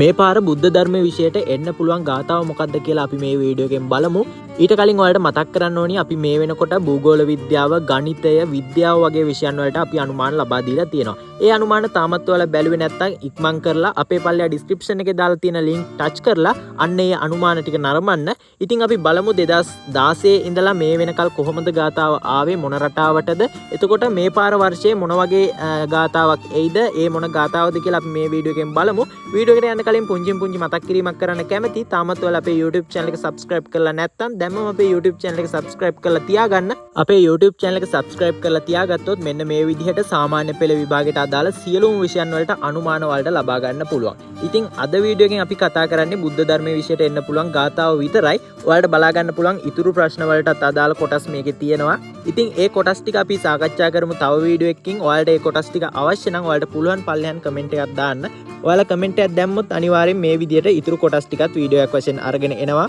මේ පාර බුද්ධ ධර්මයේ විශේෂයට එන්න පුළුවන් ගාථාව මොකක්ද කියලා අපි මේ වීඩියෝ එකෙන් බලමු. ඊට කලින් ඔයාලට මතක් කරන්න ඕනි අපි මේ වෙනකොට භූගෝල විද්‍යාව, ගණිතය, විද්‍යාව වගේ විෂයන් වලට අපි අනුමාන ලබා දීලා තියෙනවා. ඒ අනුමාන තාමත් ඔයාලා බැලුවේ නැත්නම් ඉක්මන් කරලා අපේ පල්ලෙහා ඩිස්ක්‍රිප්ෂන් එකේ දාලා තියෙන link ටච් කරලා අන්න ඒ අනුමාන ටික නරඹන්න. ඉතින් අපි බලමු 2016 ඉඳලා මේ වෙනකල් කොහොමද ගාථාව ආවේ, මොන රටාවටද? එතකොට මේ පාර වර්ෂයේ මොන වගේ ගාථාවක් එයිද? ඒ මොන ගාථාවද කියලා අපි මේ වීඩියෝ එකෙන් බලමු. වීඩියෝ එකට යන්න කලින් පුංචි මතක් කිරීමක් කරන්න කැමති. තාමත් ඔයාලා අපේ YouTube channel එක subscribe කරලා නැත්නම් දැන්ම අපේ YouTube channel එක subscribe කරලා තියාගන්න. අපේ YouTube channel එක subscribe කරලා තියාගත්තොත් මෙන්න මේ විදිහට සාමාන්‍ය පෙළ විභාගයට අදාළ සියලුම විෂයන් වලට අනුමාන වලට ලබා ගන්න පුළුවන්. ඉතින් අද වීඩියෝ එකෙන් අපි කතා කරන්නේ බුද්ධ ධර්මයේ විෂයට එන්න පුළුවන් ගාථාව විතරයි. ඔයාලට බලා ගන්න පුළුවන් ඉතුරු ප්‍රශ්න වලටත් අදාළ කොටස් මේකේ තියෙනවා. ඉතින් ඒ කොටස් ටික අපි සාකච්ඡා කරමු තව වීඩියෝ එකකින්. ඔයාලට ඒ කොටස් ටික අවශ්‍ය නම් ඔයාලට පුළුවන් පල්ලෙහාන් කමෙන්ට් එකක් දාන්න. ඔයාලා කමෙන්ට් එකක් දැම්මොත් අනිවාර්යෙන් මේ විදිහට ඉතුරු කොටස් ටිකත් වීඩියෝ එකක් වශයෙන් අරගෙන එනවා.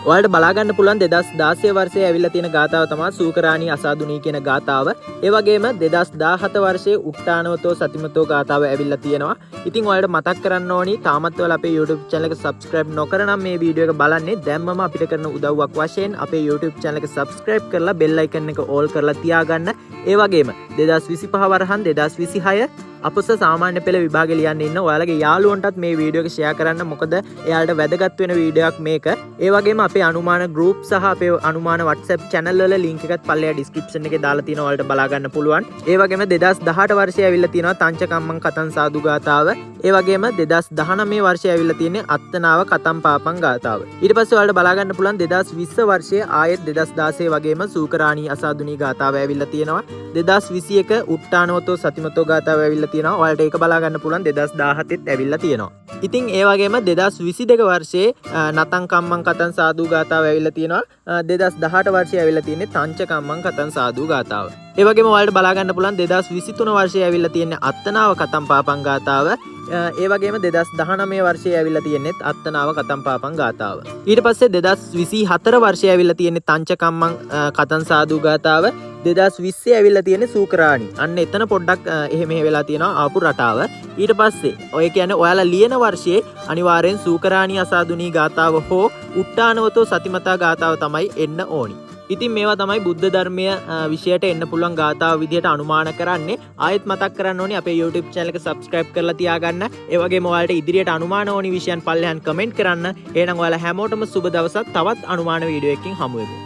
ඔයාලට බලා ගන්න පුළුවන් 2016 වර්ෂයේ ඇවිල්ලා තියෙන ගාථාව තමයි සූකරාණී අසාදුනී කියන ගාථාව. ඒ වගේම 2017 වර්ෂයේ උට්ටානවතෝ සතිමතෝ ගාථාව ඇවිල්ලා තියෙනවා. ඉතින් ඔයාලට මතක් කරන්න ඕනි තාමත් ඔයාලා අපේ YouTube channel එක subscribe නොකර නම් මේ වීඩියෝ එක බලන්නේ දැන්මම අපිට කරන උදව්වක් වශයෙන් අපේ YouTube channel එක subscribe කරලා bell icon එක all කරලා තියාගන්න. ඒ වගේම 2025 වරහන් 2026 අපොස සාමාන්‍ය පෙළ විභාගෙ ලියන්න ඉන්න ඔයාලගේ යාළුවන්ටත් මේ වීඩියෝ එක ෂෙයා කරන්න. මොකද එයාලට වැදගත් වෙන වීඩියෝ එකක් මේක. ඒ වගේම අපේ අනුමාන group සහ අපේ අනුමාන WhatsApp channel වල link එකත් පල්ලෙහා description එකේ දාලා තියෙනවා. ඔයාලට බලා ගන්න පුළුවන්. ඒ වගේම 2018 වර්ෂයේ ඇවිල්ලා තියෙනවා තංචකම්මං කතං සාදු ගාථාව. ඒ වගේම 2019 වර්ෂයේ ඇවිල්ලා තියෙන්නේ අත්තනාව කතම් පාපං ගාථාව. ඊට පස්සේ ඔයාලට බලා ගන්න පුළුවන් 2020 වර්ෂයේ ආයෙත් 2016 වගේම සූකරාණී අසාදුනී ගාථාව ඇවිල්ලා තියෙනවා. 2021 උට්ටානවතෝ සතිමතෝ ගාථාව ඇවිල්ලා තියෙනවා. ඔයාලට ඒක බලා ගන්න පුළුවන් 2017ත් ඇවිල්ලා තියෙනවා. ඉතින් ඒ වගේම 2022 වර්ෂයේ නතං කම්මං කතං සාදු ගාථාව ඇවිල්ලා තියෙනවා. 2018 වර්ෂයේ ඇවිල්ලා තියෙන්නේ තංච කම්මං කතං සාදු ගාථාව. ඒ වගේම ඔයාලට බලා ගන්න පුළුවන් 2023 වර්ෂයේ ඇවිල්ලා තියෙන්නේ අත්තනාව කතම් පාපං ගාථාව. ඒ වගේම 2019 වර්ෂයේ ඇවිල්ලා තියෙන්නේ අත්තනාව කතම් පාපං ගාථාව. ඊට පස්සේ 2024 වර්ෂයේ ඇවිල්ලා තියෙන්නේ තංච කම්මං කතං සාදු ගාථාව. 2020 ඇවිල්ලා තියෙන්නේ සූකරාණී. අන්න එතන පොඩ්ඩක් එහෙම වෙලා තියෙනවා ආපු රටාව. ඊට පස්සේ ඔය කියන්නේ ඔයාලා ලියන වර්ෂයේ අනිවාර්යෙන් සූකරාණී අසාදුනී ගාථාව හෝ උට්ටානවතෝ සතිමතා ගාථාව තමයි එන්න ඕනි. ඉතින් මේවා තමයි බුද්ධ ධර්මය විෂයට එන්න පුළුවන් ගාථාව විදිහට අනුමාන කරන්නේ. ආයෙත් මතක් කරන්න ඕනි අපේ YouTube channel එක subscribe කරලා තියාගන්න. ඒ වගේම ඔයාලට ඉදිරියට අනුමාන ඕනි විෂයන් පල්ලෙහාන් කමෙන්ට් කරන්න. එහෙනම් ඔයාලා හැමෝටම සුබ දවසක්. තවත් අනුමාන වීඩියෝ එකකින් හමු වෙමු.